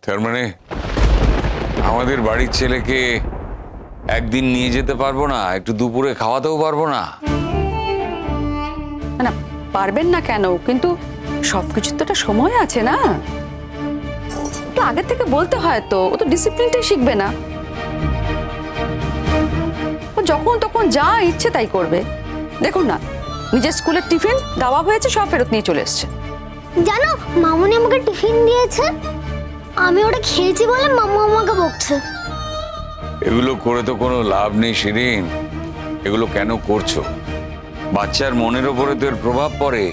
তার মানে আমাদের বাড়ির ছেলেকে একদিন নিয়ে যেতে পারবো না, একটু দুপুরে খাওয়াতেও পারবো না? না না, পারবেন না কেন, কিন্তু সবকিছুর তো একটা সময় আছে না। একটু আগে থেকে বলতে হয় তো, ও তো ডিসিপ্লিনটাই শিখবে না। ও যখন তখন যা ইচ্ছে তাই করবে। দেখুন না, নিজের স্কুলের টিফিন দেওয়া হয়েছে, সব ফেরত নিয়ে চলে এসছে। জানো, মামুনি আমাকে টিফিন দিয়েছে, আমি ওটা খেয়েছি বলে মাম্মু আমাকে বকছে। এগুলো করে তো কোনো লাভ নেই শিরিন। এগুলো কেন করছো? বাচ্চার মনের ওপরে তো এর প্রভাব পড়ে।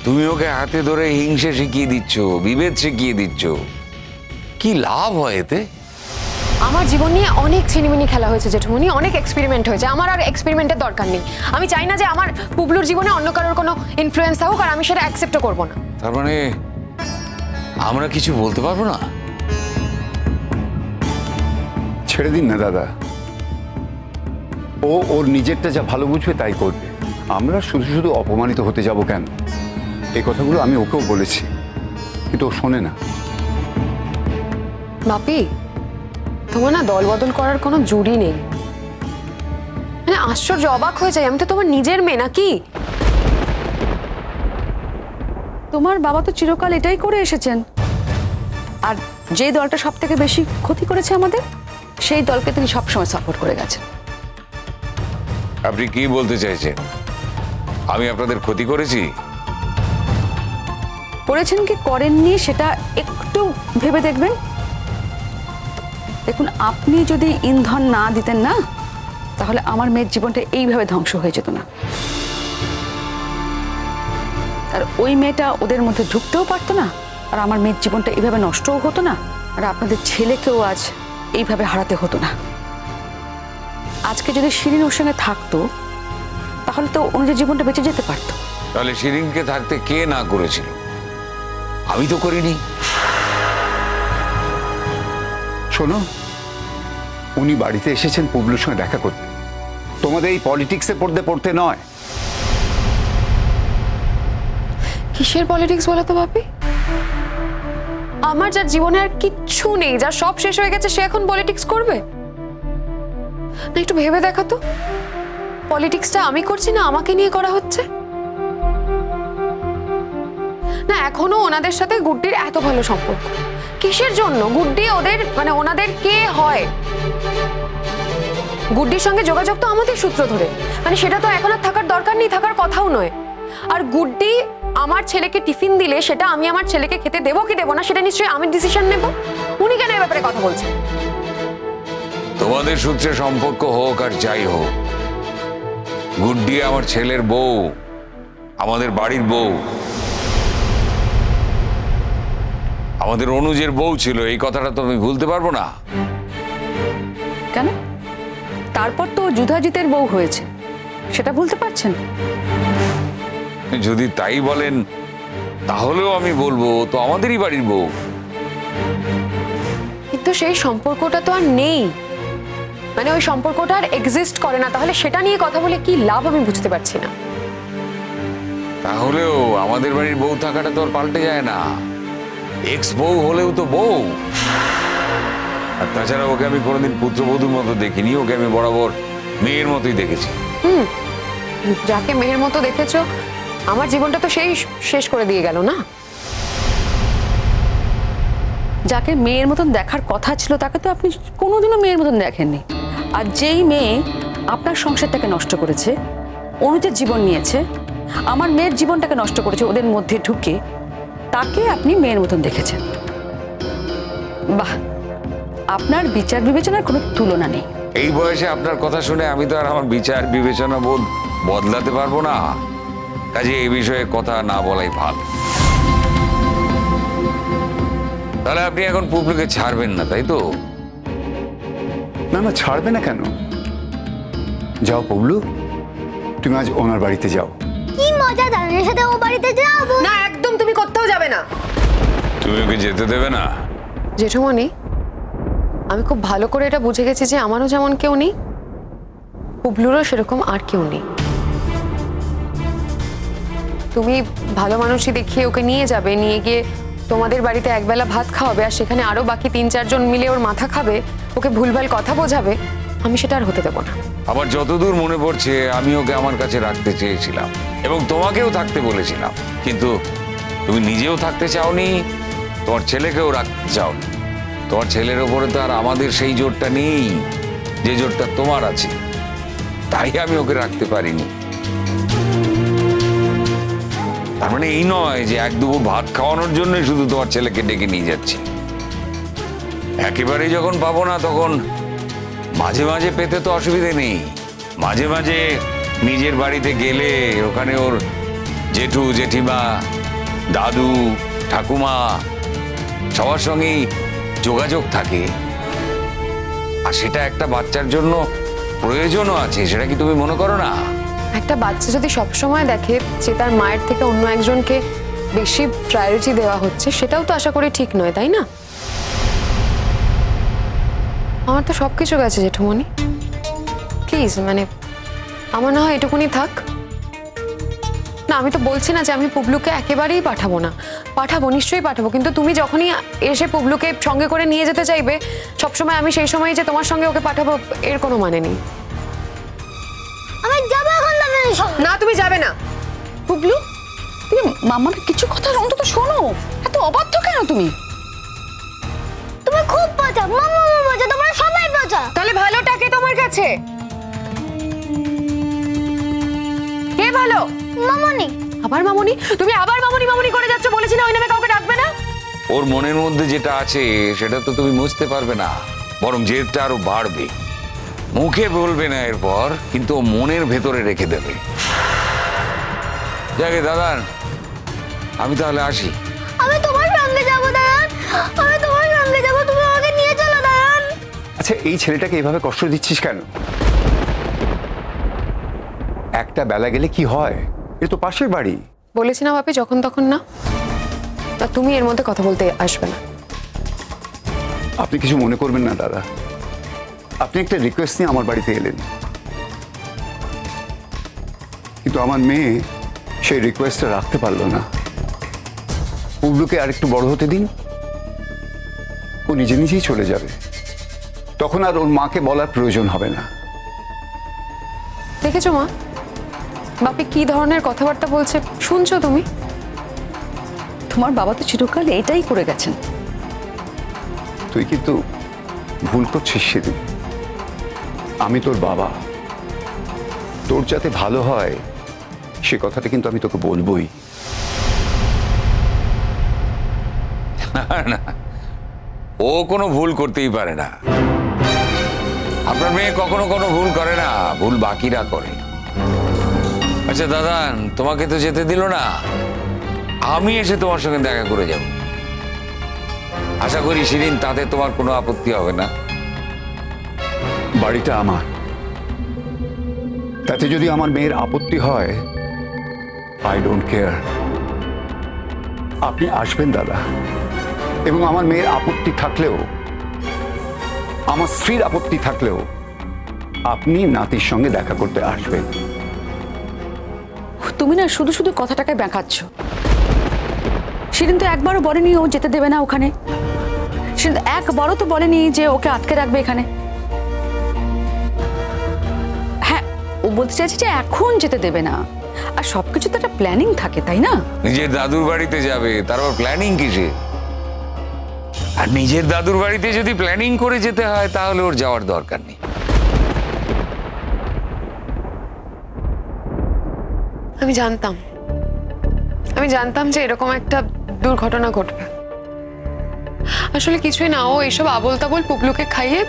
তুমি ওকে হাতে ধরে হিংসে শিখিয়ে দিচ্ছ, বিভেদ শিখিয়ে দিচ্ছ, কি লাভ হয় এতে? আমার জীবন নিয়ে অনেক ছিনিমিনি খেলা হয়েছে জেঠুমনি, অনেক এক্সপেরিমেন্ট হয়েছে। আমার আর এক্সপেরিমেন্টের দরকার নেই। আমি চাই না যে আমার পুবলুর জীবনে অন্য কারোর কোনো ইনফ্লুয়েন্স থাকুক, আর আমি সেটা অ্যাকসেপ্টও করবো না। তার মানে আমরা কিছু বলতে পারবো না? ছেড়ে দিন না দাদা, ও ওর নিজেরটা যা ভালো বুঝবে তাই করবে। আমরা শুধু শুধু অপমানিত হতে যাব কেন? এই কথাগুলো আমি ওকেও বলেছি, কিন্তু ও শোনে না। বাপি, তোমার না দল বদল করার কোনো জুড়ি নেই। মানে আশ্চর্য, অবাক হয়ে যাই, আমি তো তোমার নিজের মেয়ে নাকি? তোমার বাবা তো চিরকাল এটাই করে এসেছেন, আর যে দলটা সব থেকে বেশি ক্ষতি করেছে আমাদের, সেই দলকে তিনি সবসময় সাপোর্ট করে গেছেন। আপনি কি বলতে চাইছেন? আমি আপনাদের ক্ষতি করেছি? করেছেন কি করেননি সেটা একটু ভেবে দেখবেন। দেখুন, আপনি যদি ইন্ধন না দিতেন না, তাহলে আমার মেয়ের জীবনটা এইভাবে ধ্বংস হয়ে যেত না। আর ওই মেয়েটা ওদের মধ্যে ঢুকতেও পারতো না, আর আমার মেয়ের জীবনটা এইভাবে নষ্টও হতো না, আর আপনাদের ছেলেকেও আজ এইভাবে হারাতে হতো না। আজকে যদি শিরিন ওর সঙ্গে থাকতো, তাহলে তো ওর জীবনটা বেঁচে যেতে পারতো। তাহলে শিরিনকে থাকতে কে না করেছিল? আমি তো করিনি। শোনো, উনি বাড়িতে এসেছেন পুবলুর সঙ্গে দেখা করতে, তোমাদের এই পলিটিক্সে পড়তে পড়তে নয়। কিসের পলিটিক্স বলো তো বাপি? আমার যার জীবনে আর কিচ্ছু নেই, যার সব শেষ হয়ে গেছে, সে এখন পলিটিক্স করবে? না, একটু ভেবে দেখো তো, পলিটিক্সটা আমি করছি না আমাকে নিয়ে করা হচ্ছে? না, এখনো ওনাদের সাথে গুড্ডির এত ভালো সম্পর্ক, কিসের জন্য? গুড্ডি ওদের মানে ওনাদের কে হয়? গুড্ডির সঙ্গে যোগাযোগ তো আমাদের সূত্র ধরে, মানে সেটা তো এখন আর থাকার দরকার নেই, থাকার কথাও নয়। আর গুড্ডি আমার ছেলেকে টিফিন দিলে সেটা আমি আমার ছেলেকে খেতে দেবো কি দেবো না, সেটা নিশ্চয়ই আমি ডিসিশন নেব। উনি কেন এই ব্যাপারে কথা বলছেন? তোমাদের সূত্রে সম্পর্ক হোক আর যাই হোক, গুড্ডি আমার ছেলের বউ, আমাদের বাড়ির বউ, আমাদের অনুজের বউ ছিল। এই কথাটা তো আমি ভুলতে পারবো না। কেন? তারপর তো যুধাজিতের বউ হয়েছে, সেটা ভুলতে পারছেন? যদি তাই বলেন, তাহলেও আমি বলবো তো আমাদেরই বাড়ির বউ। কিন্তু সেই সম্পর্কটা তো আর নেই, মানে ওই সম্পর্কটা আর এক্সিস্ট করে না। তাহলে সেটা নিয়ে কথা বলে কি লাভ আমি বুঝতে পারছি না। তাহলেও আমাদের বাড়ির বউ থাকাটা তো আর পাল্টে যায় না। এক্স বউ হলেও তো বউ। আর তাছাড়া ওকে আমি কোনোদিন পুত্রবধূর মতো দেখিনি, ওকে আমি বরাবর মেয়ের মতোই দেখেছি। যাকে মেয়ের মতো দেখেছো, আমার জীবনটা তো সেই শেষ করে দিয়ে গেল না। যাকে মেয়ের মতন দেখার কথা ছিল, তাকে তো আপনি কোনোদিনও মেয়ের মতন দেখেননি। আর যেই মেয়ে আপনার সংসারটাকে নষ্ট করেছে, অনুজের জীবন নিয়েছে, আমার মেয়ের জীবনটাকে নষ্ট করেছে ওদের মধ্যে ঢুকে, তাকে আপনি মেয়ের মতন দেখেছেন। বাহ, আপনার বিচার বিবেচনার কোনো তুলনা নেই। এই বয়সে আপনার কথা শুনে আমি তো আর আমার বিচার বিবেচনা বোধ বদলাতে পারবো না। কাজে এই বিষয়ে কথা না বলাই ভালো। তাহলে আপনি এখন পুবলুকে ছাড়বেন না, তাই তো? না না, ছাড়বে না কেন? যাও পুবলু, তুমি আজ ওনার বাড়িতে যাও। কি মজা, দাদার সাথে ও বাড়িতে যাবো। না, একদম তুমি কোথাও যাবে না। তুমি ওকে যেতে দেবে না? জেঠুমনি, আমি খুব ভালো করে এটা বুঝে গেছি যে আমারও যেমন কেউ নেই, পুবলুরও সেরকম আর কেউ নেই। তুমি ভালো মানুষই দেখিয়ে ওকে নিয়ে যাবে, নিয়ে গিয়ে তোমাদের বাড়িতে একবেলা ভাত খাওয়াবে আর সেখানে আরো বাকি 3-4 জন মিলে ওর মাথা খাবে, ওকে ভুলভাল কথা বোঝাবে, আমি সেটা আর হতে দেবো না। আবার যতদূর মনে পড়ছে আমি ওকে আমার কাছে রাখতে চেয়েছিলাম এবং তোমাকেও থাকতে বলেছিলাম, কিন্তু তুমি নিজেও থাকতে চাওনি, তোমার ছেলেকেও রাখতে চাওনি। তোমার ছেলের ওপরে তো আর আমাদের সেই জোরটা নেই যে জোরটা তোমার আছে, তাই আমি ওকে রাখতে পারিনি। তার মানে এই নয় যে এক দুপুর ভাত খাওয়ানোর জন্য শুধু তোমার ছেলেকে ডেকে নিয়ে যাচ্ছি। একেবারে যখন পাবো না তখন মাঝে মাঝে পেতে তো অসুবিধে নেই। মাঝে মাঝে নিজের বাড়িতে গেলে ওখানে ওর জেঠু জেঠিমা দাদু ঠাকুমা সবার সঙ্গেই যোগাযোগ থাকে, আর সেটা একটা বাচ্চার জন্য প্রয়োজনও আছে। সেটা কি তুমি মনে করো না? একটা বাচ্চা যদি সবসময় দেখে যে তার মায়ের থেকে অন্য একজনকে বেশি প্রায়োরিটি দেওয়া হচ্ছে, সেটাও তো আশা করি ঠিক নয়, তাই না? আমার তো সবকিছু গেছে জেঠুমণি, প্লিজ মানে আমার না হয় এটুকুনি থাক না। আমি তো বলছি না যে আমি পুবলুকে একেবারেই পাঠাবো না, পাঠাবো, নিশ্চয়ই পাঠাবো, কিন্তু তুমি যখনই এসে পুবলুকে সঙ্গে করে নিয়ে যেতে চাইবে সবসময় আমি সেই সময় যে তোমার সঙ্গে ওকে পাঠাবো এর কোনো মানে নেই। আমি যাবো এখন দাদার সঙ্গে। না, তুমি যাবে না। পুবলু, তুমি মামার কিছু কথা অন্তত শোনো, এত অবাধ্য কেন তুমি? তুমি খুব পচা, মামা পচা, তোমরা সবাই পচা। তাহলে ভালোটাকে তোমার কাছে কে ভালো? মামনি, আবার মামুনি? তুমি আবার মামুনি মামুনি করে যাচ্ছ, বলেছি না ওই নামে কাউকে ডাকবে না। ওর মনের মধ্যে যেটা আছে সেটা তো তুমি মুছতে পারবে না, বরং জেদটা আরো বাড়বে। মুখে বলবে না এরপর, কিন্তু ও মনের ভেতরে রেখে দেবে। যাকে দাদা, আমি তাহলে আসি। আমি তোমার সঙ্গে যাবো দাদান, আমি তোমার সঙ্গে যাবো, তুমি আমাকে নিয়ে চলো দাদান। আচ্ছা, এই ছেলেটাকে এভাবে কষ্ট দিচ্ছিস কেন? একটা বেলা গেলে কি হয়? এ তো পাশের বাড়ি। বলেছি না বাপি, যখন তখন না। তা তুমি এর মধ্যে কথা বলতে আসবে না। আপনি কিছু মনে করবেন না দাদা, আপনি একটা রিকোয়েস্ট নিয়ে আমার বাড়িতে এলেন, কিন্তু আমার মেয়ে সেই রিকোয়েস্টটা রাখতে পারলো না। পুবলুকে আর একটু বড় হতে দিন, ও নিজে নিজেই চলে যাবে, তখন আর ওর মাকে বলার প্রয়োজন হবে না। দেখেছো মা, বাপি কি ধরনের কথাবার্তা বলছে, শুনছো তুমি? তোমার বাবা তো চিরকাল এটাই করে গেছেন। তুই কিন্তু ভুল করছিস সেদিন। আমি তোর বাবা, তোর যাতে ভালো হয় সে কথাটা কিন্তু আমি তোকে বলবোই। না, ও কোনো ভুল করতেই পারে না। আপনার মেয়ে কখনো কোনো ভুল করে না, ভুল বাকিরা করে। আচ্ছা দাদান, তোমাকে তো যেতে দিল না, আমি এসে তোমার সঙ্গে দেখা করে যাব। আশা করি সেদিন তাতে তোমার কোনো আপত্তি হবে না। বাড়িটা আমার, তাতে যদি আমার মেয়ের আপত্তি হয়, আই ডোন্ট কেয়ার। আপনি আসবেন দাদা, এবং আমার মেয়ের আপত্তি থাকলেও, আমার স্ত্রীর আপত্তি থাকলেও আপনি নাতির সঙ্গে দেখা করতে আসবেন। তুমি না শুধু শুধু কথাটাকে ব্যাখ্যাচ্ছ। সেদিন তো একবারও বলেনি ও যেতে দেবে না ওখানে, সেদিন একবারও তো বলেনি যে ওকে আটকে রাখবে এখানে। হ্যাঁ, ও বলতে চাইছে যে এখন যেতে দেবে না, আর সবকিছু তো একটা প্ল্যানিং থাকে, তাই না? নিজের দাদুর বাড়িতে যাবে, তারপর প্ল্যানিং কিসে? আর নিজের দাদুর বাড়িতে যদি প্ল্যানিং করে যেতে হয় তাহলে ওর যাওয়ার দরকার নেই। আমি জানতাম যে এরকম একটা দুর্ঘটনা ঘটবে। আসলে কিছুই না, ও এইসব আবোল তাবোল পুবলুকে খাইয়ে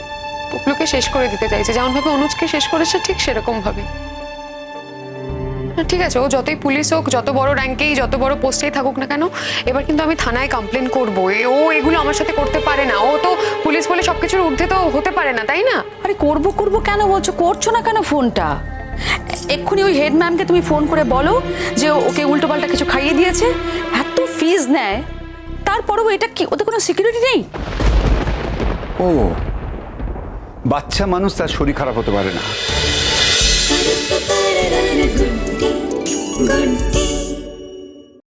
পুবলুকে শেষ করে দিতে চাইছে, যেমন ভাবে অনুজকে শেষ করেছে ঠিক সেরকম ভাবে। ঠিক আছে, ও যতই পুলিশ হোক, যত বড় র্যাঙ্কেই, যত বড় পোস্টেই থাকুক না কেন, এবার কিন্তু আমি থানায় কমপ্লেন করবো। ও এগুলো আমার সাথে করতে পারে না, ও তো পুলিশ বলে সবকিছুর ঊর্ধ্বে তো হতে পারে না, তাই না? আরে করবো করবো কেন বলছো, করছো না কেন ফোনটা? এক্ষুনি ওই হেড ম্যামকে তুমি ফোন করে বলো যে ওকে উল্টোপাল্টা কিছু খাইয়ে দিয়েছে। এত ফিজ নেয়, তারপরেও এটা কি ওদের কোনো সিকিউরিটি নেই? ও বাচ্চা মানুষ, তার শরীর খারাপ হতে পারে না। good